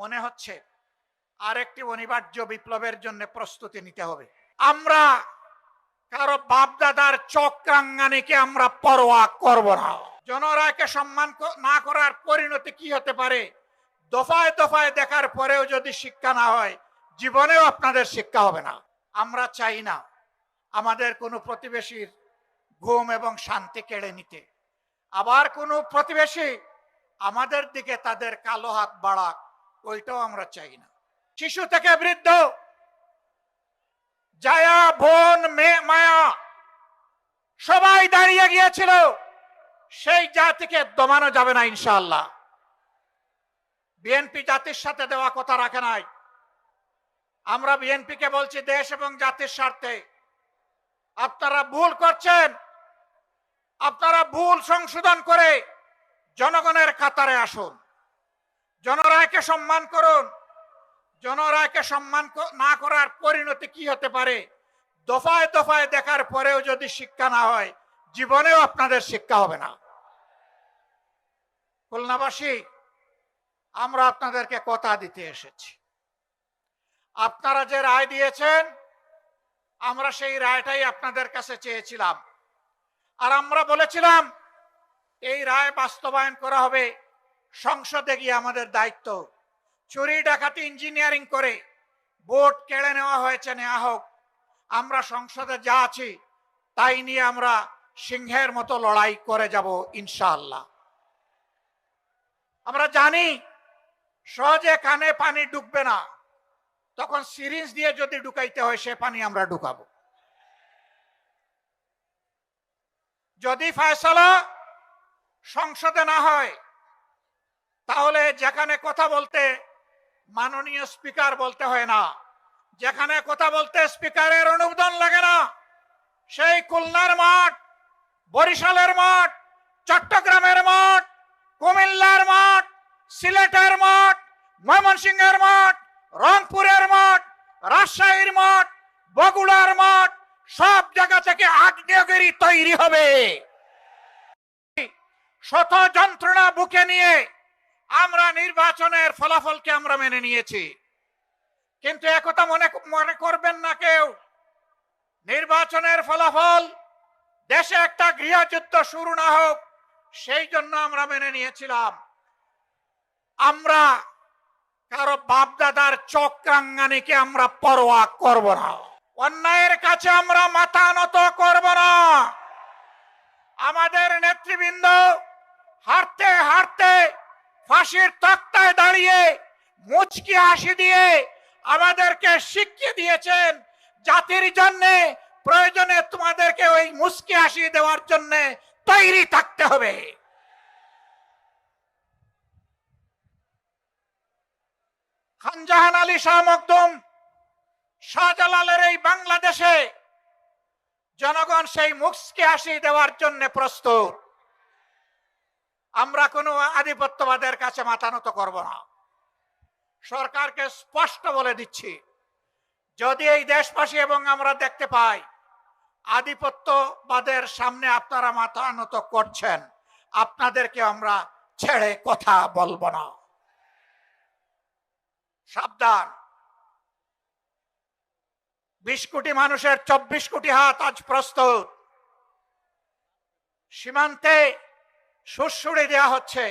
মনে হচ্ছে আরেকটি অনিবার্য বিপ্লবের জন্য প্রস্তুতি নিতে হবে। আমরা কারো বাপদাদার চক্রাঙ্গানিকে আমরা পরোয়া করব না। জনরায়কে সম্মান না করার পরিণতি কি হতে পারে দফায় দফায় দেখার পরেও যদি শিক্ষা না হয়, জীবনেও আপনাদের শিক্ষা হবে না। আমরা চাই না আমাদের কোনো প্রতিবেশীর ঘুম এবং শান্তি কেড়ে নিতে, আবার কোনো প্রতিবেশী আমাদের দিকে তাদের কালো হাত বাড়াক, ওইটাও আমরা চাই না। শিশু থেকে বৃদ্ধ, জায়া, বোন, মেয়ে, মায়া সবাই দাঁড়িয়ে গিয়েছিল। সেই জাতিকে দমানো যাবে না ইনশাআল্লাহ। বিএনপি জাতির সাথে দেওয়া কথা রাখে নাই। আমরা বিএনপিকে বলছি, দেশ এবং জাতির স্বার্থে আপনারা ভুল করছেন, আপনারা ভুল সংশোধন করে জনগণের কাতারে আসুন, জনরায়কে সম্মান করুন। জনরায়কে সম্মান না করার পরিণতি কি হতে পারে দফায় দফায় দেখার পরেও যদি শিক্ষা না হয়, জীবনেও আপনাদের শিক্ষা হবে না। খুলনাবাসী, আমরা আপনাদেরকে কথা দিতে এসেছি। আপনারা যে রায় দিয়েছেন, আমরা সেই রায়টাই আপনাদের কাছে চেয়েছিলাম। আর আমরা বলেছিলাম এই রায় বাস্তবায়ন করা হবে, সংসদে গিয়ে আমাদের দায়িত্ব। চুরি, ডাকাতি, ইঞ্জিনিয়ারিং করে ভোট কেড়ে নেওয়া হয়েছে, নেওয়া হোক। আমরা সংসদে যা আছি তাই নিয়ে আমরা সিংহের মতো লড়াই করে যাব ইনশাআল্লাহ। আমরা জানি সহজে কানে পানি ঢুকবে না, তখন সিরিঞ্জ দিয়ে যদি ঢুকাইতে হয় সে পানি আমরা ঢুকাবো। যদি ফয়সালা সংসদে না হয়, তাহলে যেখানে কথা বলতে মাননীয় স্পিকার বলতে হয় না, যেখানে কথা বলতে স্পিকারের অনুমোদন লাগে না, সেই খুলনার মাঠ, বরিশালের মাঠ, চট্টগ্রামের মাঠ, কুমিল্লার মাঠ, সিলেটের মাঠ, ময়মনসিংহের মাঠ, রংপুরের মাঠ, রাজশাহীর মাঠ, বগুড়ার মাঠ, সব জায়গা থেকে আগ্নেয়গিরি তৈরি হবে। শত যন্ত্রণা বুকে নিয়ে আমরা নির্বাচনের ফলাফলকে আমরা মেনে নিয়েছি, কিন্তু একথা মনে করবেন না কেউ, নির্বাচনের ফলাফল দেশে একটা গৃহযুদ্ধ শুরু না হোক, সেই জন্য আমরা মেনে নিয়েছিলাম। আমরা কারো বাপদাদার চক্রাঙ্গানিকে আমরা পরোয়া করব না, অন্যায়ের কাছে আমরা মাথা নত করব না। আমাদের নেতৃবৃন্দ হাঁটতে হাঁটতে ফাঁসির তক্তায় দাঁড়িয়ে মুচকি হাসি দিয়ে আমাদেরকে শিখিয়ে দিয়েছেন, জাতির জন্য প্রয়োজনে তোমাদেরকে ওই মুচকি হাসি দেওয়ার জন্য তৈরি থাকতে হবে। খানজাহান আলী শাহ মখদুম, শাহজালালের এই বাংলাদেশে জনগণ সেই মুচকি হাসি দেওয়ার জন্য প্রস্তুত। আমরা কোনো আধিপত্যবাদের কাছে মাথা নত করব না। সরকারকে স্পষ্ট বলে দিচ্ছি, যদি এই দেশবাসী এবং আমরা দেখতে পাই আধিপত্যবাদের সামনে আপনারা মাথা নত করছেন, আপনাদেরকে আমরা ছেড়ে কথা বলবো না। সাবধান। 20 কোটি মানুষের 24 কোটি হাত আজ প্রস্তুত। সীমান্তে সুড়সুড়ি দেওয়া হচ্ছে।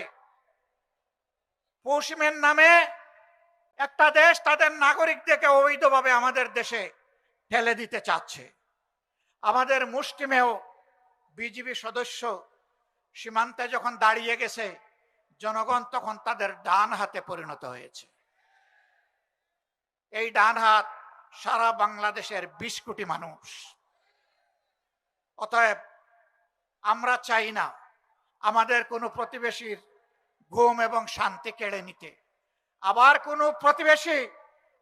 পশ্চিমের নামে একটা দেশ তাদের নাগরিকদেরকে অবৈধভাবে আমাদের দেশে ঠেলে দিতে চাচ্ছে। আমাদের মুষ্টিমেয় বিজিবি সদস্য সীমান্তে যখন দাঁড়িয়ে গেছে, জনগণ তখন তাদের ডান হাতে পরিণত হয়েছে। এই ডান হাত সারা বাংলাদেশের 20 কোটি মানুষ। অতএব আমরা চাই না আমাদের কোনো প্রতিবেশীর ঘুম এবং শান্তি কেড়ে নিতে, আবার কোনো প্রতিবেশী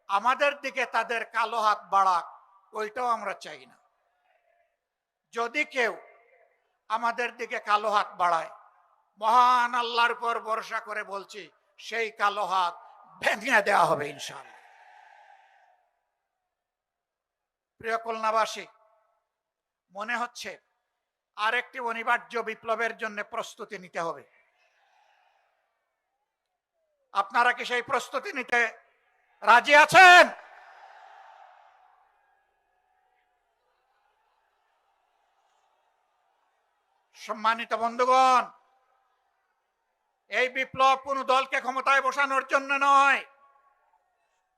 আমাদের দিকে তাদের কালো হাত বাড়াক, ওইটাও আমরা চাই না। যদি কেউ আমাদের দিকে কালো হাত বাড়ায়, মহান আল্লাহর উপর ভরসা করে বলছি, সেই কালো হাত ভেঙে দেওয়া হবে ইনশাআল্লাহ। প্রিয় খুলনাবাসী, মনে হচ্ছে আরেকটি অনিবার্য বিপ্লবের জন্য প্রস্তুতি নিতে হবে। আপনারা কি সেই প্রস্তুতি নিতে রাজি আছেন? সম্মানিত বন্ধুগণ, এই বিপ্লব কোন দলকে ক্ষমতায় বসানোর জন্য নয়,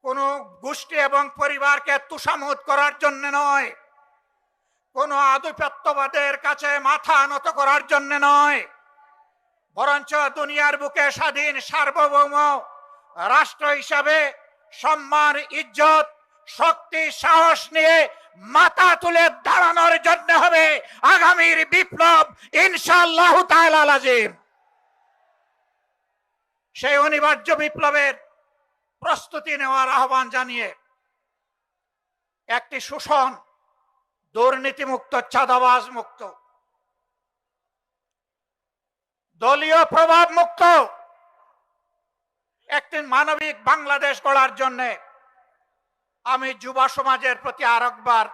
কোন গোষ্ঠী এবং পরিবারকে তুষামোদ করার জন্য নয়, কোন আধিপত্যবাদের কাছে মাথা নত করার জন্য নয়, বরঞ্চ দুনিয়ার বুকে স্বাধীন সার্বভৌম রাষ্ট্র হিসাবে সম্মান, ইজ্জত, শক্তি, সাহস নিয়ে মাথা তুলে দাঁড়ানোর জন্য হবে আগামীর বিপ্লব ইনশাআল্লাহু তাআলা লাজিম। সেই অনিবার্য বিপ্লবের প্রস্তুতি নেওয়ার আহ্বান জানিয়ে একটি শোষণ, দুর্নীতিমুক্ত, চাঁদাবাজ মুক্ত, দলীয় প্রভাব মুক্ত একটি মানবিক বাংলাদেশ গড়ার জন্য আমি যুব সমাজের প্রতি আরেকবার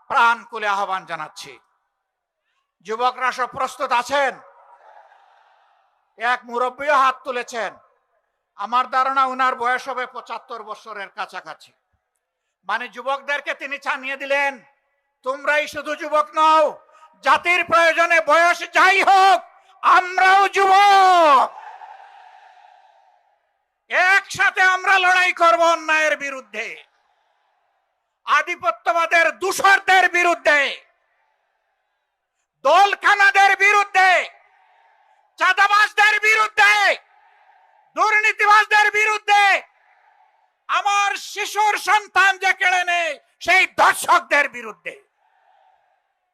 প্রাণ খুলে আহ্বান জানাচ্ছি। যুবকরা সব প্রস্তুত আছেন? এক মুরব্বীও হাত তুলেছেন। আমার ধারণা উনার বয়স হবে ৭৫ বছরের কাছাকাছি। মানে যুবকদেরকে তিনি জানিয়ে দিলেন, তোমরাই শুধু যুবক নও, জাতির প্রয়োজনে বয়স যাই হোক আমরাও যুবক। একসাথে আমরা লড়াই করব অন্যায়ের বিরুদ্ধে, আধিপত্যবাদের দূষরদের বিরুদ্ধে, দলখানাদের বিরুদ্ধে, চাঁদাবাজদের বিরুদ্ধে, দুর্নীতিবাজদের বিরুদ্ধে, আমার শিশুর সন্তান যে কেড়ে নেয় সেই দর্শকদের বিরুদ্ধে।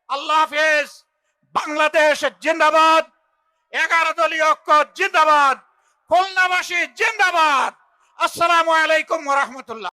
আল্লাহ হাফেজ। বাংলাদেশ জিন্দাবাদ। 11 দলীয় ঐক্য জিন্দাবাদ। খুলনাবাসী জিন্দাবাদ। আসসালামু আলাইকুম ওয়া রাহমাতুল্লাহ।